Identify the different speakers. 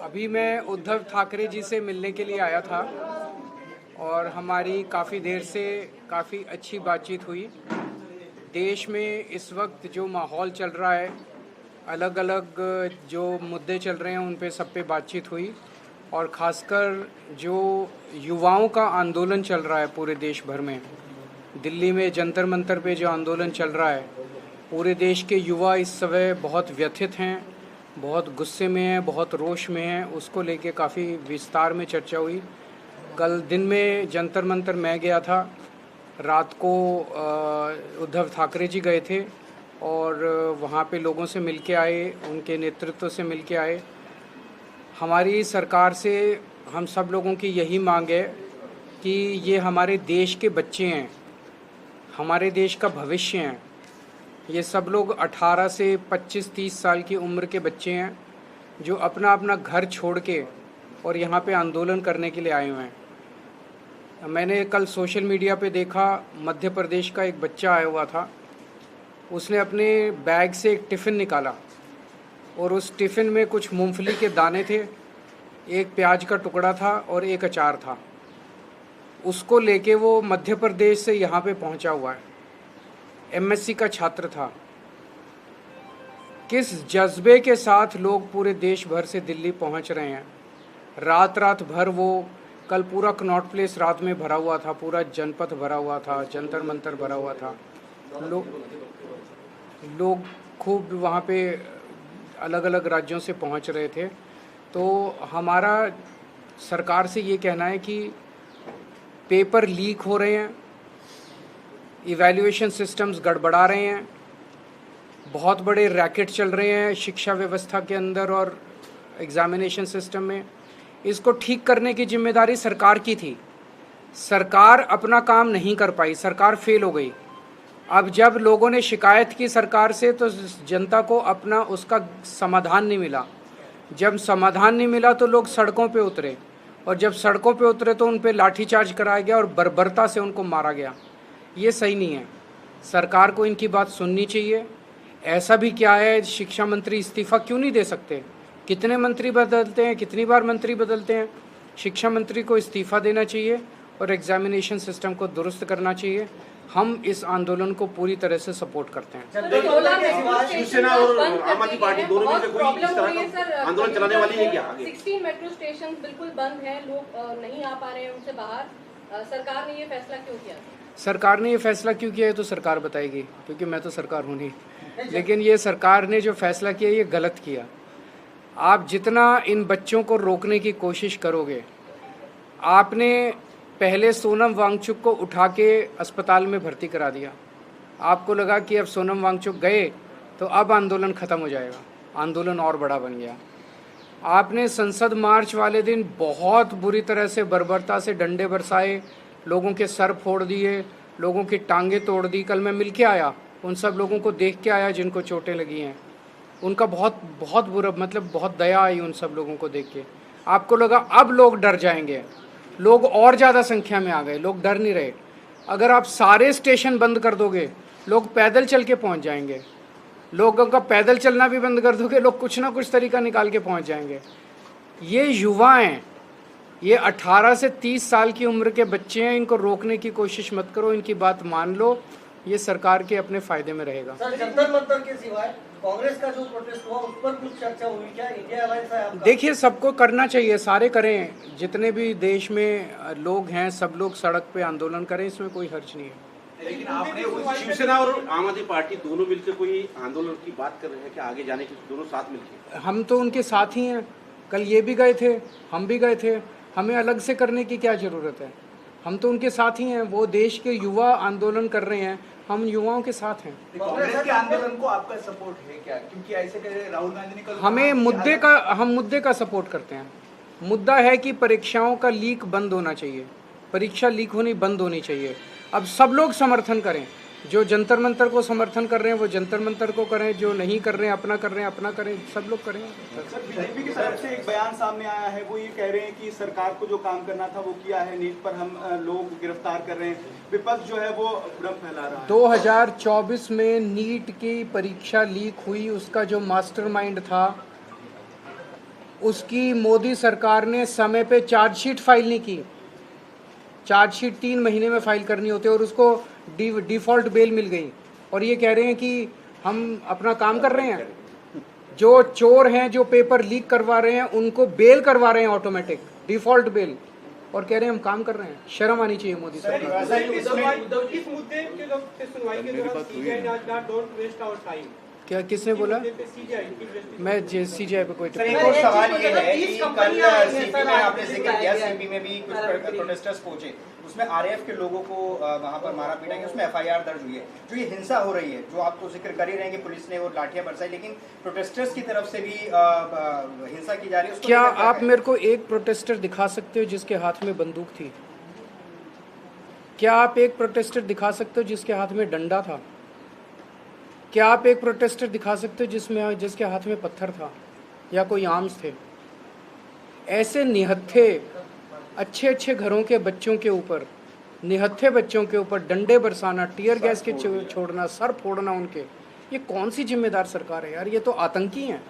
Speaker 1: अभी मैं उद्धव ठाकरे जी से मिलने के लिए आया था और हमारी काफ़ी देर से काफ़ी अच्छी बातचीत हुई। देश में इस वक्त जो माहौल चल रहा है, अलग अलग जो मुद्दे चल रहे हैं उन पे सब पे बातचीत हुई और ख़ासकर जो युवाओं का आंदोलन चल रहा है पूरे देश भर में, दिल्ली में जंतर मंतर पे जो आंदोलन चल रहा है, पूरे देश के युवा इस समय बहुत व्यथित हैं, बहुत गुस्से में हैं, बहुत रोष में हैं। उसको लेके काफ़ी विस्तार में चर्चा हुई। कल दिन में जंतर मंतर मैं गया था, रात को उद्धव ठाकरे जी गए थे और वहाँ पे लोगों से मिल के आए, उनके नेतृत्व से मिल के आए। हमारी सरकार से हम सब लोगों की यही मांग है कि ये हमारे देश के बच्चे हैं, हमारे देश का भविष्य हैं। ये सब लोग 18 से 25-30 साल की उम्र के बच्चे हैं जो अपना अपना घर छोड़ के और यहाँ पे आंदोलन करने के लिए आए हुए हैं। मैंने कल सोशल मीडिया पे देखा, मध्य प्रदेश का एक बच्चा आया हुआ था। उसने अपने बैग से एक टिफ़िन निकाला और उस टिफ़िन में कुछ मूंगफली के दाने थे, एक प्याज का टुकड़ा था और एक अचार था। उसको लेके वो मध्य प्रदेश से यहाँ पे पहुँचा हुआ है। एमएससी का छात्र था। किस जज्बे के साथ लोग पूरे देश भर से दिल्ली पहुंच रहे हैं। रात रात भर वो कल पूरा कनॉट प्लेस रात में भरा हुआ था, पूरा जनपथ भरा हुआ था, जंतर मंतर भरा हुआ था। लोग खूब वहाँ पे अलग अलग राज्यों से पहुंच रहे थे। तो हमारा सरकार से ये कहना है कि पेपर लीक हो रहे हैं, इवैल्यूएशन सिस्टम्स गड़बड़ा रहे हैं, बहुत बड़े रैकेट चल रहे हैं शिक्षा व्यवस्था के अंदर और एग्ज़ामिनेशन सिस्टम में। इसको ठीक करने की जिम्मेदारी सरकार की थी। सरकार अपना काम नहीं कर पाई, सरकार फेल हो गई। अब जब लोगों ने शिकायत की सरकार से तो जनता को अपना उसका समाधान नहीं मिला। जब समाधान नहीं मिला तो लोग सड़कों पे उतरे और जब सड़कों पे उतरे तो उन पे लाठीचार्ज कराया गया और बर्बरता से उनको मारा गया। ये सही नहीं है। सरकार को इनकी बात सुननी चाहिए। ऐसा भी क्या है, शिक्षा मंत्री इस्तीफ़ा क्यों नहीं दे सकते? कितने मंत्री बदलते हैं, कितनी बार मंत्री बदलते हैं। शिक्षा मंत्री को इस्तीफ़ा देना चाहिए और एग्जामिनेशन सिस्टम को दुरुस्त करना चाहिए। हम इस आंदोलन को पूरी तरह से सपोर्ट करते हैं।
Speaker 2: शिवसेना और आम आदमी पार्टी दोनों में से कोई इस तरह का आंदोलन चलाने वाली है क्या?
Speaker 3: 16 मेट्रो स्टेशन बिल्कुल बंद हैं, लोग नहीं आ पा रहे हैं उनसे बाहर। सरकार ने ये फैसला क्यों किया?
Speaker 1: सरकार ने ये फैसला क्यों किया है तो सरकार बताएगी, क्योंकि मैं तो सरकार हूँ नहीं। लेकिन ये सरकार ने जो फैसला किया ये गलत किया। आप जितना इन बच्चों को रोकने की कोशिश करोगे, आपने पहले सोनम वांगचुक को उठा के अस्पताल में भर्ती करा दिया। आपको लगा कि अब सोनम वांगचुक गए तो अब आंदोलन ख़त्म हो जाएगा, आंदोलन और बड़ा बन गया। आपने संसद मार्च वाले दिन बहुत बुरी तरह से बर्बरता से डंडे बरसाए, लोगों के सर फोड़ दिए, लोगों की टांगें तोड़ दी। कल मैं मिल के आया, उन सब लोगों को देख के आया जिनको चोटें लगी हैं। उनका बहुत बहुत बुरा, मतलब बहुत दया आई उन सब लोगों को देख के। आपको लगा अब लोग डर जाएंगे, लोग और ज़्यादा संख्या में आ गए, लोग डर नहीं रहे। अगर आप सारे स्टेशन बंद कर दोगे, लोग पैदल चल के पहुंच जाएंगे। लोगों का पैदल चलना भी बंद कर दोगे, लोग कुछ ना कुछ तरीका निकाल के पहुंच जाएंगे। ये युवा हैं, ये 18 से 30 साल की उम्र के बच्चे हैं। इनको रोकने की कोशिश मत करो, इनकी बात मान लो। ये सरकार के अपने फायदे में रहेगा।
Speaker 4: सर, जंतर मंतर के सिवाय कांग्रेस का जो प्रोटेस्ट हुआ उस पर कुछ चर्चा हुई क्या? इंडिया अलायंस है आपका?
Speaker 1: देखिए, सबको करना चाहिए, सारे करें, जितने भी देश में लोग हैं सब लोग सड़क पे आंदोलन करें, इसमें कोई हर्ज नहीं है।
Speaker 2: लेकिन आपने शिवसेना और आम आदमी पार्टी दोनों मिलकर कोई आंदोलन की बात कर रहे हैं कि आगे जाने की, दोनों साथ मिलकर?
Speaker 1: हम तो उनके साथ ही हैं। कल ये भी गए थे, हम भी गए थे। हमें अलग से करने की क्या ज़रूरत है? हम तो उनके साथ ही हैं। वो देश के युवा आंदोलन कर रहे हैं, हम युवाओं के साथ हैं।
Speaker 5: कांग्रेस के आंदोलन को आपका सपोर्ट है क्या? क्योंकि ऐसे कह रहे राहुल गांधी ने कल
Speaker 1: हम मुद्दे का सपोर्ट करते हैं। मुद्दा है कि परीक्षाओं का लीक बंद होना चाहिए, परीक्षा लीक होनी बंद होनी चाहिए। अब सब लोग समर्थन करें, जो जंतर मंतर को समर्थन कर रहे हैं वो जंतर मंतर को करें, जो नहीं कर रहे हैं अपना कर रहे हैं अपना करें, सब लोग करें।
Speaker 5: सर, बीजेपी की तरफ से एक बयान सामने आया है, वो ये कह रहे हैं कि सरकार को जो काम करना था वो किया है, नीट पर हम लोग गिरफ्तार कर रहे हैं, विपक्ष जो है वो भ्रम फैला रहा है।
Speaker 1: 2024 में नीट की परीक्षा लीक हुई, उसका जो मास्टरमाइंड था उसकी मोदी सरकार ने समय पे चार्जशीट फाइल नहीं की। चार्जशीट 3 महीने में फाइल करनी होती है और उसको डिफ़ॉल्ट बेल मिल गई, और ये कह रहे हैं कि हम अपना काम कर रहे हैं। जो चोर हैं, जो पेपर लीक करवा रहे हैं, उनको बेल करवा रहे हैं ऑटोमेटिक, डिफ़ॉल्ट बेल, और कह रहे हैं हम काम कर रहे हैं। शर्म आनी चाहिए मोदी सरकार।
Speaker 6: इस मुद्दे के से सुनवाई के दौरान सीजीआई जांच डोंट वेस्ट आवर टाइम।
Speaker 1: क्या किसने बोला? मैं सीजीआई पे कोई
Speaker 7: सर एक और सवाल ये है कि कल सीपी में आपने जिक्र किया, सीपी में भी कुछ प्रोटेस्टर्स पहुंचे, उसमें आरएएफ के लोगों को वहां पर मारा पीटा गया, उसमें एफआईआर दर्ज हुई है। जो ये हिंसा हो रही है, जो आप तो जिक्र कर ही रहे हैं कि पुलिस ने वो लाठियां बरसाई, लेकिन प्रोटेस्टर्स की तरफ से भी हिंसा की जा रही है।
Speaker 1: क्या आप मेरे को एक प्रोटेस्टर दिखा सकते हो जिसके हाथ में बंदूक थी? क्या आप एक प्रोटेस्टर दिखा सकते हो जिसके हाथ में डंडा था? क्या आप एक प्रोटेस्टर दिखा सकते हो जिसके हाथ में पत्थर था या कोई आर्म्स थे? ऐसे निहत्थे अच्छे घरों के बच्चों के ऊपर, निहत्थे बच्चों के ऊपर डंडे बरसाना, टीयर गैस के छोड़ना, सर फोड़ना उनके, ये कौन सी जिम्मेदार सरकार है यार? ये तो आतंकी हैं।